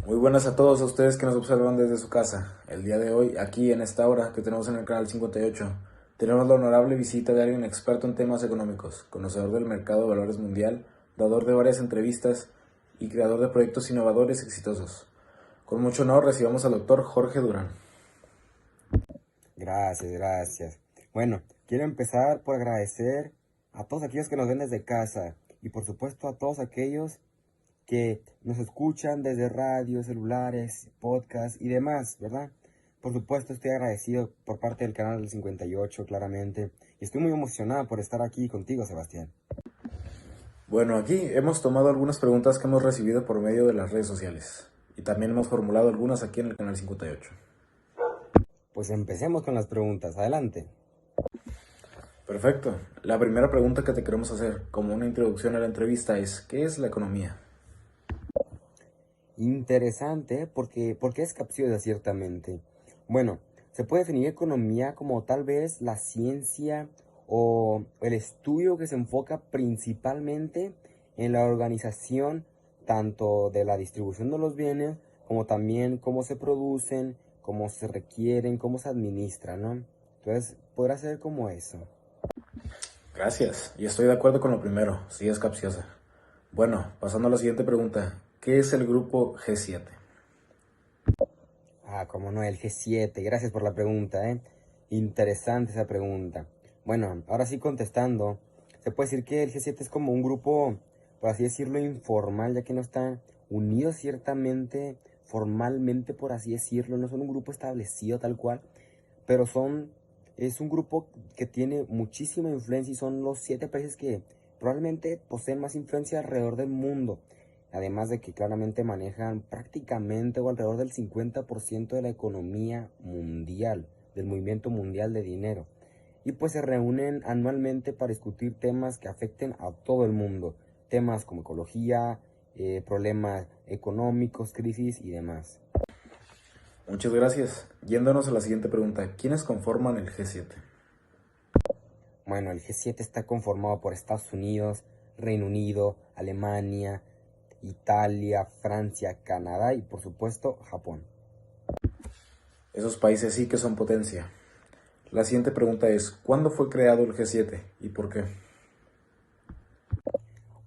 Muy buenas a todos a ustedes que nos observan desde su casa. El día de hoy, aquí en esta hora que tenemos en el canal 58, tenemos la honorable visita de alguien experto en temas económicos, conocedor del mercado de valores mundial, dador de varias entrevistas y creador de proyectos innovadores exitosos. Con mucho honor recibamos al doctor Jorge Durán. Gracias, gracias. Bueno, quiero empezar por agradecer a todos aquellos que nos ven desde casa y por supuesto a todos aquellos que nos escuchan desde radios, celulares, podcasts y demás, ¿verdad? Por supuesto estoy agradecido por parte del canal del 58, claramente, y estoy muy emocionado por estar aquí contigo, Sebastián. Bueno, aquí hemos tomado algunas preguntas que hemos recibido por medio de las redes sociales y también hemos formulado algunas aquí en el canal 58. Pues empecemos con las preguntas, adelante. Perfecto. La primera pregunta que te queremos hacer como una introducción a la entrevista es, ¿qué es la economía? Interesante, porque es capciosa ciertamente. Bueno, se puede definir economía como tal vez la ciencia o el estudio que se enfoca principalmente en la organización tanto de la distribución de los bienes como también cómo se producen, cómo se requieren, cómo se administran, ¿no? Entonces, podrá ser como eso. Gracias, y estoy de acuerdo con lo primero, sí es capciosa. Bueno, pasando a la siguiente pregunta, ¿qué es el grupo G7? Como no, el G7. Gracias por la pregunta, ¿eh? Interesante esa pregunta. Bueno, ahora sí contestando, se puede decir que el G7 es como un grupo, por así decirlo, informal, ya que no están unidos ciertamente, formalmente, por así decirlo, no son un grupo establecido tal cual, pero es un grupo que tiene muchísima influencia y son los 7 países que probablemente poseen más influencia alrededor del mundo. Además de que claramente manejan prácticamente o alrededor del 50% de la economía mundial, del movimiento mundial de dinero. Y pues se reúnen anualmente para discutir temas que afecten a todo el mundo. Temas como ecología, problemas económicos, crisis y demás. Muchas gracias. Yéndonos a la siguiente pregunta, ¿quiénes conforman el G7? Bueno, el G7 está conformado por Estados Unidos, Reino Unido, Alemania, Italia, Francia, Canadá y por supuesto Japón. Esos países sí que son potencia. La siguiente pregunta es, ¿cuándo fue creado el G7 y por qué?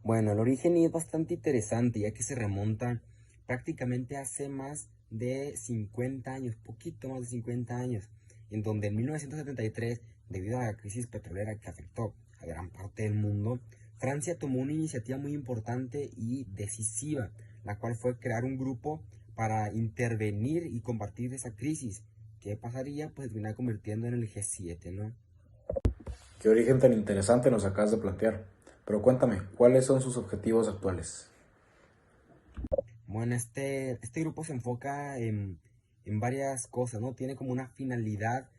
Bueno, el origen es bastante interesante ya que se remonta prácticamente hace más de 50 años, poquito más de 50 años, en donde en 1973, debido a la crisis petrolera que afectó a gran parte del mundo, Francia tomó una iniciativa muy importante y decisiva, la cual fue crear un grupo para intervenir y combatir esa crisis. ¿Qué pasaría? Pues terminar convirtiendo en el G7, ¿no? ¿Qué origen tan interesante nos acabas de plantear? Pero cuéntame, ¿cuáles son sus objetivos actuales? Bueno, este grupo se enfoca en varias cosas, ¿no? Tiene como una finalidad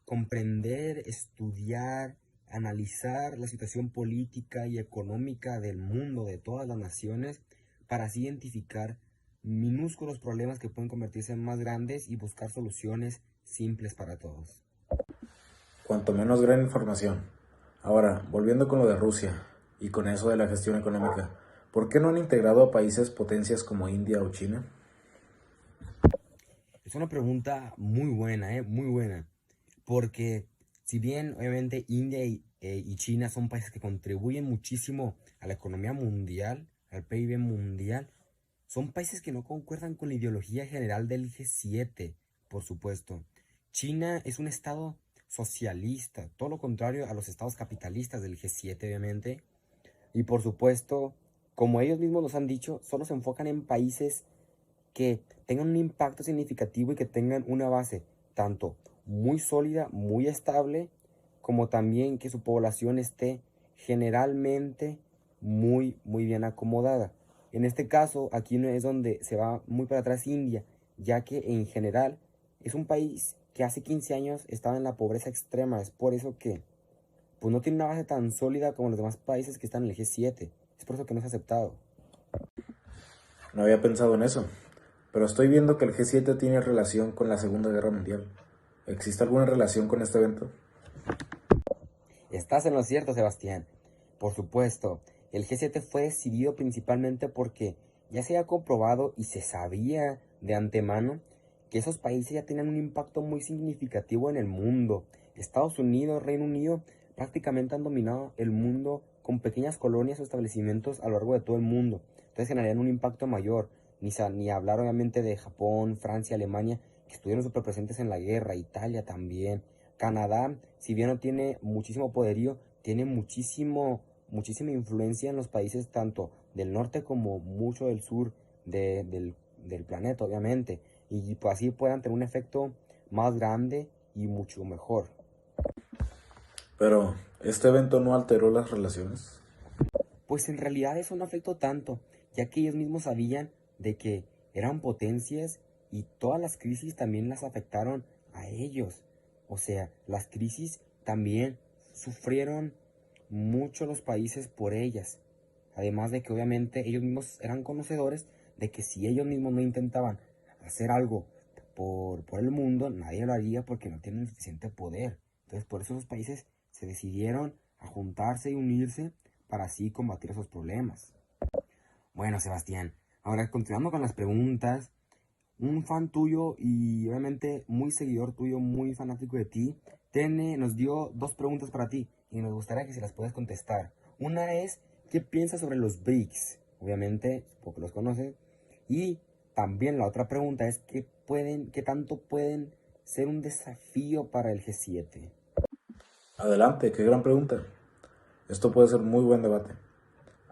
comprender, estudiar, analizar la situación política y económica del mundo, de todas las naciones, para así identificar minúsculos problemas que pueden convertirse en más grandes y buscar soluciones simples para todos. Cuanto menos gran información. Ahora, volviendo con lo de Rusia y con eso de la gestión económica, ¿por qué no han integrado a países potencias como India o China? Es una pregunta muy buena, muy buena. Porque si bien obviamente India y China son países que contribuyen muchísimo a la economía mundial, al PIB mundial, son países que no concuerdan con la ideología general del G7, por supuesto. China es un estado socialista, todo lo contrario a los estados capitalistas del G7, obviamente. Y por supuesto, como ellos mismos nos han dicho, solo se enfocan en países que tengan un impacto significativo y que tengan una base tanto muy sólida, muy estable, como también que su población esté generalmente muy bien acomodada. En este caso, aquí no es donde se va muy para atrás India, ya que en general es un país que hace 15 años estaba en la pobreza extrema. Es por eso que pues, no tiene una base tan sólida como los demás países que están en el G7. Es por eso que no es aceptado. No había pensado en eso, pero estoy viendo que el G7 tiene relación con la Segunda Guerra Mundial. ¿Existe alguna relación con este evento? Estás en lo cierto, Sebastián. Por supuesto, el G7 fue decidido principalmente porque ya se había comprobado y se sabía de antemano que esos países ya tenían un impacto muy significativo en el mundo. Estados Unidos, Reino Unido, prácticamente han dominado el mundo con pequeñas colonias o establecimientos a lo largo de todo el mundo. Entonces generarían un impacto mayor. Ni hablar obviamente de Japón, Francia, Alemania, que estuvieron súper presentes en la guerra, Italia también. Canadá, si bien no tiene muchísimo poderío, tiene muchísima influencia en los países tanto del norte como mucho del sur del planeta, obviamente. Y pues así puedan tener un efecto más grande y mucho mejor. Pero, ¿este evento no alteró las relaciones? Pues en realidad eso no afectó tanto, ya que ellos mismos sabían de que eran potencias y todas las crisis también las afectaron a ellos. O sea, las crisis también sufrieron mucho los países por ellas. Además de que obviamente ellos mismos eran conocedores de que si ellos mismos no intentaban hacer algo por el mundo, nadie lo haría porque no tienen el suficiente poder. Entonces por eso los países se decidieron a juntarse y unirse para así combatir esos problemas. Bueno, Sebastián, ahora continuando con las preguntas, un fan tuyo y obviamente muy seguidor tuyo, muy fanático de ti, nos dio dos preguntas para ti y nos gustaría que se las puedas contestar. Una es, ¿qué piensas sobre los BRICS? Obviamente, porque los conoces. Y también la otra pregunta es, ¿qué tanto pueden ser un desafío para el G7? Adelante, qué gran pregunta. Esto puede ser muy buen debate.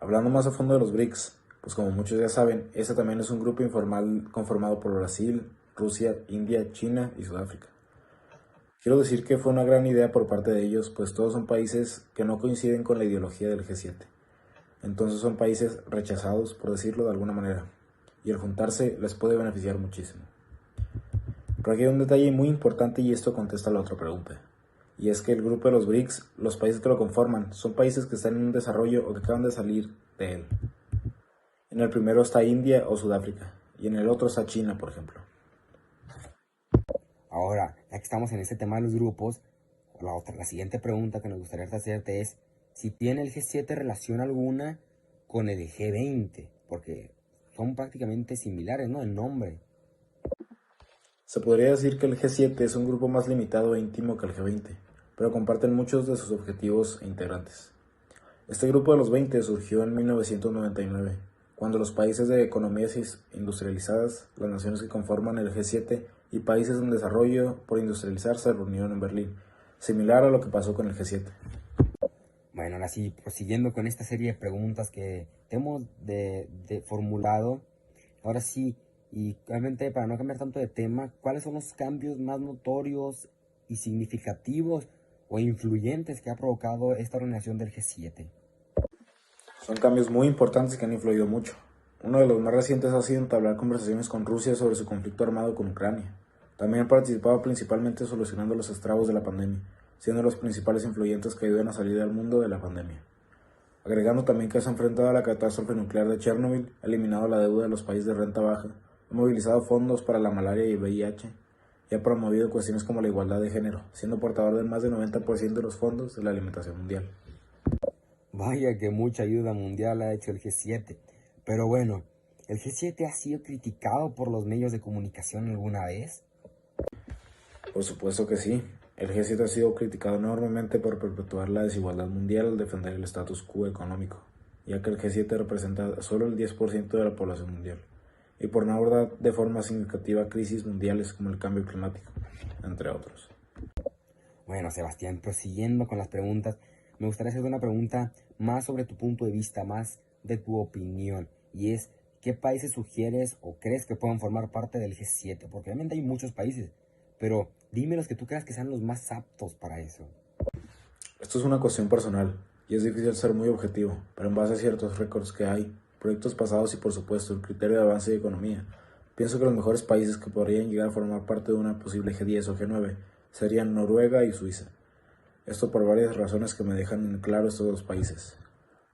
Hablando más a fondo de los BRICS, pues como muchos ya saben, este también es un grupo informal conformado por Brasil, Rusia, India, China y Sudáfrica. Quiero decir que fue una gran idea por parte de ellos, pues todos son países que no coinciden con la ideología del G7. Entonces son países rechazados, por decirlo de alguna manera, y el juntarse les puede beneficiar muchísimo. Pero aquí hay un detalle muy importante y esto contesta la otra pregunta. Y es que el grupo de los BRICS, los países que lo conforman, son países que están en un desarrollo o que acaban de salir de él. En el primero está India o Sudáfrica, y en el otro está China, por ejemplo. Ahora, ya que estamos en este tema de los grupos, la siguiente pregunta que nos gustaría hacerte es si tiene el G7 relación alguna con el G20, porque son prácticamente similares, ¿no? El nombre. Se podría decir que el G7 es un grupo más limitado e íntimo que el G20, pero comparten muchos de sus objetivos e integrantes. Este grupo de los 20 surgió en 1999, cuando los países de economías industrializadas, las naciones que conforman el G7 y países en desarrollo por industrializar se reunieron en Berlín, similar a lo que pasó con el G7. Bueno, ahora sí, prosiguiendo con esta serie de preguntas que te hemos formulado, ahora sí, y realmente para no cambiar tanto de tema, ¿cuáles son los cambios más notorios y significativos o influyentes que ha provocado esta organización del G7? Son cambios muy importantes que han influido mucho. Uno de los más recientes ha sido entablar conversaciones con Rusia sobre su conflicto armado con Ucrania. También han participado principalmente solucionando los estragos de la pandemia, siendo los principales influyentes que ayudan a salir al mundo de la pandemia. Agregando también que se ha enfrentado a la catástrofe nuclear de Chernobyl, ha eliminado la deuda de los países de renta baja, ha movilizado fondos para la malaria y el VIH, y ha promovido cuestiones como la igualdad de género, siendo portador del más del 90% de los fondos de la alimentación mundial. Vaya que mucha ayuda mundial ha hecho el G7. Pero bueno, ¿el G7 ha sido criticado por los medios de comunicación alguna vez? Por supuesto que sí. El G7 ha sido criticado enormemente por perpetuar la desigualdad mundial al defender el status quo económico, ya que el G7 representa solo el 10% de la población mundial, y por no abordar de forma significativa crisis mundiales como el cambio climático, entre otros. Bueno, Sebastián, prosiguiendo con las preguntas, me gustaría hacer una pregunta más sobre tu punto de vista, más de tu opinión, y es, ¿qué países sugieres o crees que puedan formar parte del G7? Porque obviamente hay muchos países, pero dime los que tú creas que sean los más aptos para eso. Esto es una cuestión personal, y es difícil ser muy objetivo, pero en base a ciertos récords que hay, proyectos pasados y por supuesto el criterio de avance de economía, pienso que los mejores países que podrían llegar a formar parte de una posible G10 o G9 serían Noruega y Suiza. Esto por varias razones que me dejan en claro estos dos países.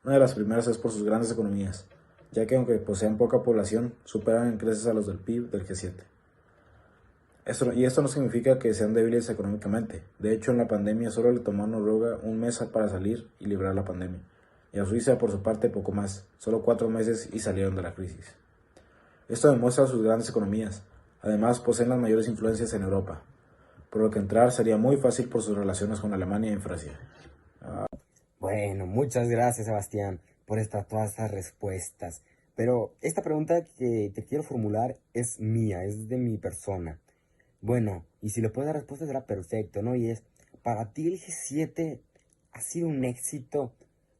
Una de las primeras es por sus grandes economías, ya que aunque posean poca población, superan en creces a los del PIB del G7. Esto no significa que sean débiles económicamente. De hecho, en la pandemia solo le tomó a Noruega un mes para salir y librar la pandemia. Y a Suiza, por su parte, poco más, solo 4 meses y salieron de la crisis. Esto demuestra sus grandes economías. Además, poseen las mayores influencias en Europa, por lo que entrar sería muy fácil por sus relaciones con Alemania y Francia. Bueno, muchas gracias, Sebastián, por todas estas respuestas. Pero esta pregunta que te quiero formular es mía, es de mi persona. Bueno, y si le puedes dar respuesta será perfecto, ¿no? Y es, para ti el G7 ha sido un éxito,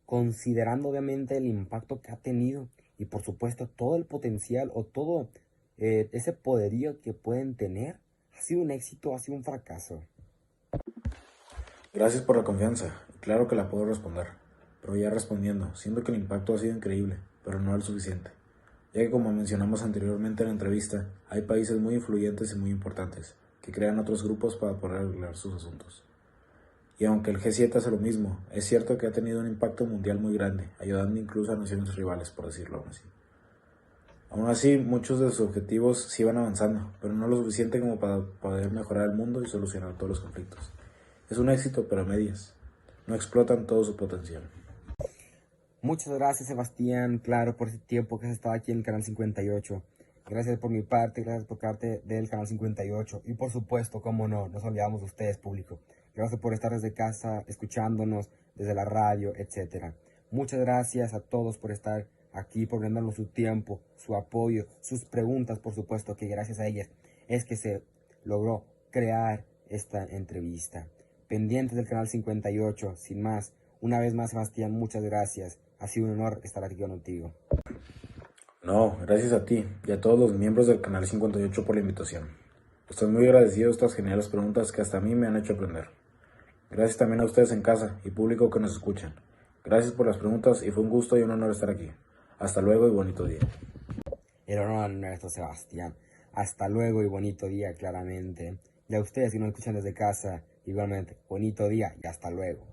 considerando obviamente el impacto que ha tenido y por supuesto todo el potencial o todo ese poderío que pueden tener. ¿Ha sido un éxito o ha sido un fracaso? Gracias por la confianza. Claro que la puedo responder, pero ya respondiendo, siento que el impacto ha sido increíble, pero no el suficiente, ya que como mencionamos anteriormente en la entrevista, hay países muy influyentes y muy importantes, que crean otros grupos para poder arreglar sus asuntos. Y aunque el G7 hace lo mismo, es cierto que ha tenido un impacto mundial muy grande, ayudando incluso a naciones rivales, por decirlo aún así. Aún así, muchos de sus objetivos sí van avanzando, pero no lo suficiente como para poder mejorar el mundo y solucionar todos los conflictos. Es un éxito, pero a medias. No explotan todo su potencial. Muchas gracias, Sebastián, claro, por ese tiempo que has estado aquí en el Canal 58. Gracias por mi parte, gracias por parte del Canal 58. Y por supuesto, como no, nos olvidamos de ustedes, público. Gracias por estar desde casa, escuchándonos, desde la radio, etcétera. Muchas gracias a todos por estar aquí, por brindarnos su tiempo, su apoyo, sus preguntas, por supuesto, que gracias a ellas es que se logró crear esta entrevista. Pendientes del Canal 58, sin más. Una vez más, Sebastián, muchas gracias. Ha sido un honor estar aquí contigo. No, gracias a ti y a todos los miembros del Canal 58 por la invitación. Estoy muy agradecido de estas geniales preguntas que hasta a mí me han hecho aprender. Gracias también a ustedes en casa y público que nos escuchan. Gracias por las preguntas y fue un gusto y un honor estar aquí. Hasta luego y bonito día. El honor a nuestro Sebastián. Hasta luego y bonito día, claramente. Y a ustedes que nos escuchan desde casa, igualmente, bonito día y hasta luego.